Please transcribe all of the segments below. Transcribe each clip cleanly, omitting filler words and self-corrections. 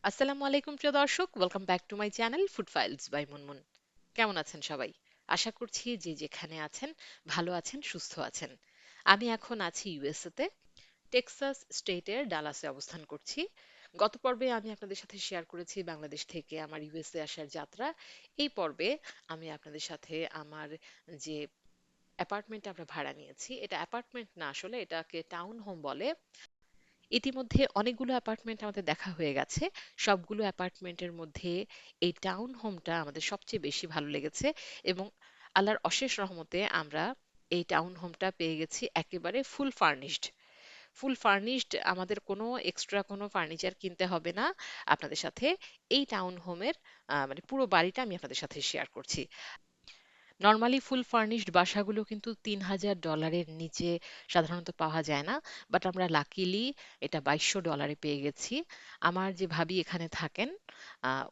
আসসালামু আলাইকুম প্রিয় দর্শক, welcome back to my channel food files by Munmun. কেমন আছেন সবাই? আশা করছি যে যেখানে আছেন ভালো আছেন, সুস্থ আছেন। আমি এখন আছি ইউএসএ তে, টেক্সাস স্টেটের ডালাসে অবস্থান করছি। গত পর্বে আমি আপনাদের সাথে শেয়ার করেছি বাংলাদেশ থেকে আমার ইউএসএ আসার যাত্রা। এই পর্বে আমি আপনাদের সাথে আমার যে অ্যাপার্টমেন্ট আমরা ভাড়া নিয়েছি, এটা অ্যাপার্টমেন্ট না, আসলে এটাকে টাউন হোম বলে। ইতিমধ্যে অনেকগুলো অ্যাপার্টমেন্ট আমাদের দেখা হয়ে গেছে। সবগুলো অ্যাপার্টমেন্টের মধ্যে এই টাউন হোমটা আমাদের সবচেয়ে বেশি ভালো লেগেছে, এবং আল্লাহর অশেষ রহমতে আমরা এই টাউন হোমটা পেয়ে গেছি একেবারে ফুল ফার্নিশড। ফুল ফার্নিশড, আমাদের কোনো এক্সট্রা কোনো ফার্নিচার কিনতে হবে না। আপনাদের সাথে এই টাউন হোমের মানে পুরো বাড়িটা আমি আপনাদের সাথে শেয়ার করছি। নর্মালি ফুল ফার্নিশড বাসাগুলো কিন্তু $3,000 নিচে সাধারণত পাওয়া যায় না, বাট আমরা লাকিলি এটা $2,200 পেয়ে গেছি। আমার যে ভাবি এখানে থাকেন,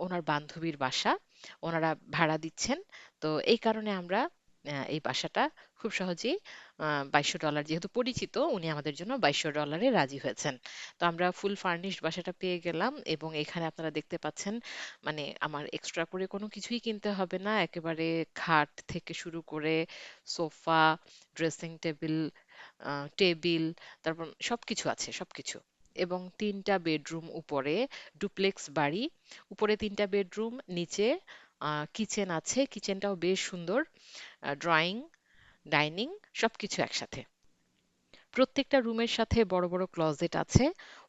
ওনার বান্ধবীর বাসা, ওনারা ভাড়া দিচ্ছেন। তো এই কারণে আমরা এই বাসাটা খুব সহজেই $2,200, যেহেতু পরিচিত, উনি আমাদের জন্য $2,200 রাজি হয়েছেন। তো আমরা ফুল ফার্নিশড বাসাটা পেয়ে গেলাম, এবং এখানে আপনারা দেখতে পাচ্ছেন মানে আমার এক্সট্রা করে কোনো কিছুই কিনতে হবে না। একেবারে খাট থেকে শুরু করে সোফা, ড্রেসিং টেবিল, টেবিল, তারপর সবকিছু আছে, সবকিছু। এবং 3টা বেডরুম উপরে, ডুপ্লেক্স বাড়ি। উপরে 3টা বেডরুম, নিচে কিচেন আছে, কিচেনটাও বেশ সুন্দর। ড্রয়িং, ডাইনিং, সবকিছু একসাথে। প্রত্যেকটা রুমের সাথে বড় বড় ক্লোজেট আছে,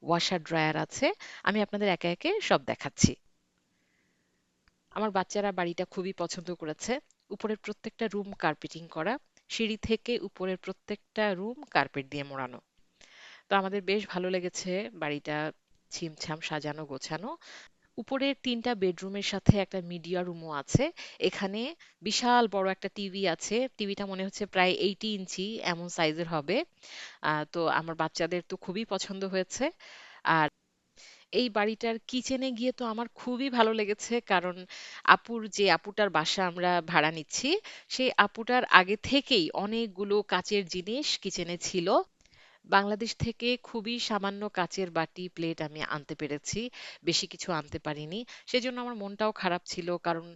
ওয়াশার ড্রায়ার আছে। আমি আপনাদের একে একে সব দেখাচ্ছি। আমার বাচ্চারা বাড়িটা খুবই পছন্দ করেছে। উপরের প্রত্যেকটা রুম কার্পেটিং করা, সিঁড়ি থেকে উপরের প্রত্যেকটা রুম কার্পেট দিয়ে মোড়ানো। তো আমাদের বেশ ভালো লেগেছে বাড়িটা, ছিমছাম সাজানো গোছানো। উপরের 3টা বেডরুমের সাথে একটা মিডিয়া রুমও আছে। এখানে বিশাল বড় একটা টিভি আছে, টিভিটা মনে হচ্ছে প্রায় 80 ইঞ্চি এমন সাইজের হবে। তো আমার বাচ্চাদের তো খুবই পছন্দ হয়েছে। আর এই বাড়িটার কিচেনে গিয়ে তো আমার খুবই ভালো লেগেছে, কারণ যে আপুটার বাসা আমরা ভাড়া নিচ্ছি, সেই আপুটার আগে থেকেই অনেকগুলো কাচের জিনিস কিচেনে ছিল। বাংলাদেশ থেকে খুবই সামান্য কাচের বাটি প্লেট আমি আনতে পেরেছি, বেশি কিছু আনতে পারিনি। সেজন্য আমার মনটাও খারাপ ছিল, কারণ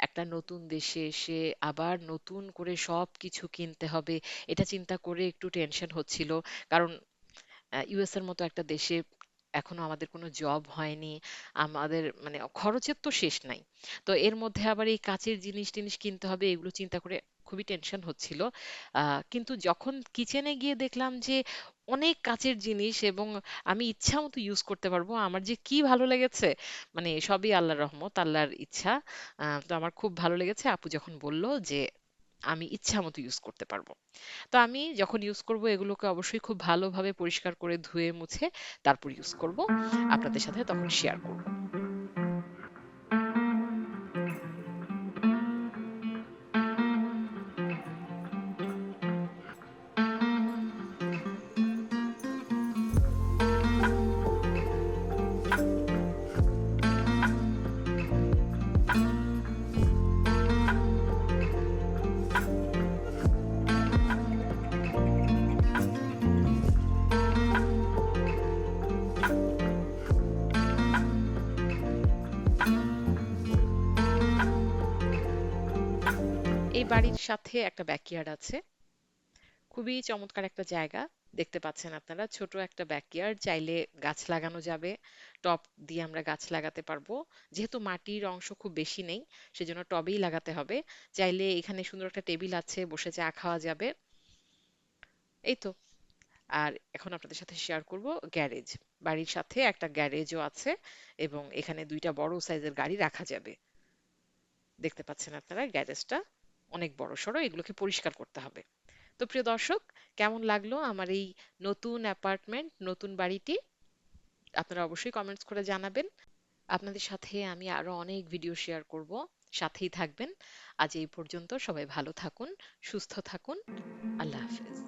একটা নতুন দেশে এসে আবার নতুন করে সব কিছু কিনতে হবে, এটা চিন্তা করে একটু টেনশন হচ্ছিল। কারণ ইউএস এর মতো একটা দেশে এখনো আমাদের কোনো জব হয়নি, আমাদের মানে খরচের তো শেষ নাই। তো এর মধ্যে আবার এই কাচের জিনিস টিনিস কিনতে হবে, এগুলো চিন্তা করে খুবই টেনশন হচ্ছিল। কিন্তু যখন কিচেনে গিয়ে দেখলাম যে অনেক কাচের জিনিস, এবং আমি ইচ্ছা মতো ইউজ করতে পারবো, আমার যে কি ভালো লেগেছে। মানে সবই আল্লাহর রহমত, আল্লাহর ইচ্ছা। তো আমার খুব ভালো লেগেছে আপু যখন বলল যে আমি ইচ্ছা মতো ইউজ করতে পারবো। তো আমি যখন ইউজ করব এগুলোকে অবশ্যই খুব ভালোভাবে পরিষ্কার করে ধুয়ে মুছে তারপর ইউজ করব, আপনাদের সাথে তখন শেয়ার করব। এই বাড়ির সাথে একটা ব্যাকইয়ার্ড আছে, খুবই চমৎকার একটা জায়গা। দেখতে পাচ্ছেন আপনারা, ছোট একটা ব্যাকইয়ার্ড, চাইলে গাছ লাগানো যাবে। টব দিয়ে আমরা গাছ লাগাতে পারবো, যেহেতু মাটির অংশ খুব বেশি নেই, সেজন্য টবেই লাগাতে হবে। চাইলে এখানে সুন্দর একটা টেবিল আছে, বসে চা খাওয়া যাবে। এই তো। আর এখন আপনাদের সাথে শেয়ার করব গ্যারেজ। বাড়ির সাথে একটা গ্যারেজও আছে, এবং এখানে 2টা বড় সাইজের গাড়ি রাখা যাবে। দেখতে পাচ্ছেন আপনারা গ্যারেজটা অনেক বড়সড়, এগুলোকে পরিষ্কার করতে হবে। তো প্রিয় দর্শক, কেমন লাগলো আমার এই নতুন অ্যাপার্টমেন্ট, নতুন বাড়িটি? আপনারা অবশ্যই কমেন্টস করে জানাবেন। আপনাদের সাথে আমি আরো অনেক ভিডিও শেয়ার করব, সাথেই থাকবেন। আজ এই পর্যন্ত, সবাই ভালো থাকুন, সুস্থ থাকুন। আল্লাহ হাফেজ।